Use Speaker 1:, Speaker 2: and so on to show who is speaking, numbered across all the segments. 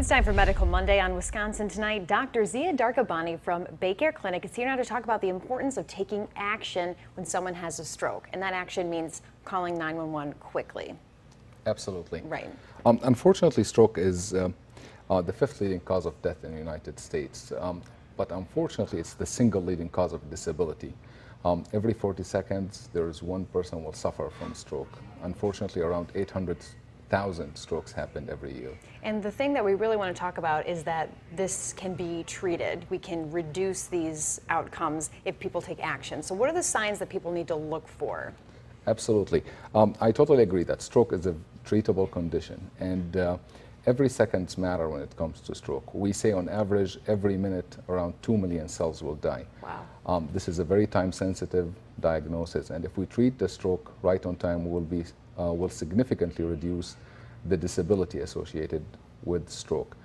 Speaker 1: It's time for Medical Monday on Wisconsin Tonight. Dr. Zia Darkabani from Baycare Clinic is here now to talk about the importance of taking action when someone has a stroke. And that action means calling 911 quickly.
Speaker 2: Absolutely.
Speaker 1: Right.
Speaker 2: Unfortunately, stroke is the fifth leading cause of death in the United States. But unfortunately, it's the single leading cause of disability. Every 40 seconds, there is one person who will suffer from stroke. Unfortunately, around 800,000 strokes happen every year.
Speaker 1: And the thing that we really want to talk about is that this can be treated. We can reduce these outcomes if people take action. So what are the signs that people need to look for?
Speaker 2: Absolutely. I totally agree that stroke is a treatable condition, and every seconds matter when it comes to stroke. We say on average every minute around 2 million cells will die.
Speaker 1: Wow.
Speaker 2: This is a very time-sensitive diagnosis, and if we treat the stroke right on time, will significantly reduce the disability associated with stroke.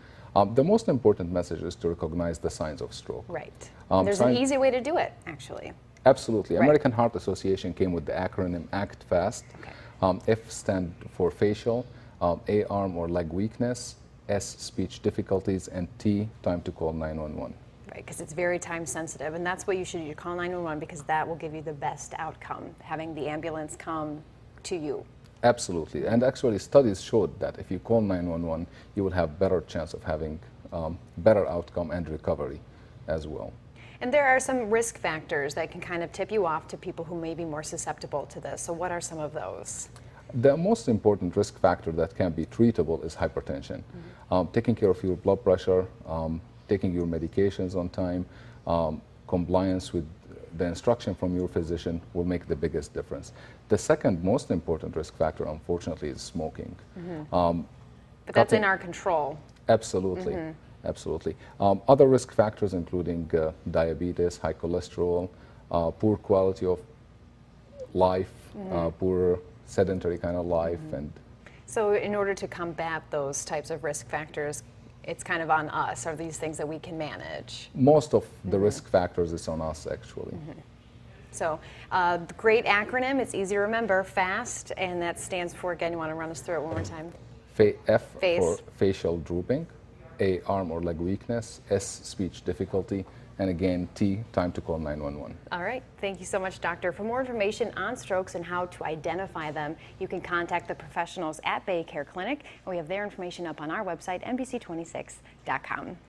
Speaker 2: The most important message is to recognize the signs of stroke.
Speaker 1: Right. There's an easy way to do it, actually.
Speaker 2: Absolutely.
Speaker 1: Right.
Speaker 2: American Heart Association came with the acronym ACT FAST.
Speaker 1: Okay.
Speaker 2: F stand for facial, A, arm or leg weakness, S, speech difficulties, and T, time to call 911.
Speaker 1: Right, because it's very time sensitive, and that's what you should do. Call 911 because that will give you the best outcome, having the ambulance come to you.
Speaker 2: Absolutely, and actually studies showed that if you call 911, you will have better chance of having better outcome and recovery as well.
Speaker 1: And there are some risk factors that can kind of tip you off to people who may be more susceptible to this. So what are some of those?
Speaker 2: The most important risk factor that can be treatable is hypertension. Taking care of your blood pressure, taking your medications on time, compliance with the instruction from your physician will make the biggest difference. The second most important risk factor, unfortunately, is smoking.
Speaker 1: But that's in our control.
Speaker 2: Absolutely. Absolutely. Other risk factors including diabetes, high cholesterol, poor quality of life, poor sedentary kind of life. And
Speaker 1: so in order to combat those types of risk factors, it's kind of on us. Are these things that we can manage?
Speaker 2: Most of the risk factors is on us, actually.
Speaker 1: So the great acronym, it's easy to remember, FAST, and that stands for, again, you want to run us through it one more time?
Speaker 2: F
Speaker 1: Face.
Speaker 2: for facial drooping, A, arm or leg weakness, S, speech difficulty, and again, T, time to call 911.
Speaker 1: All right. Thank you so much, Doctor. For more information on strokes and how to identify them, you can contact the professionals at Baycare Clinic, and we have their information up on our website, NBC26.com.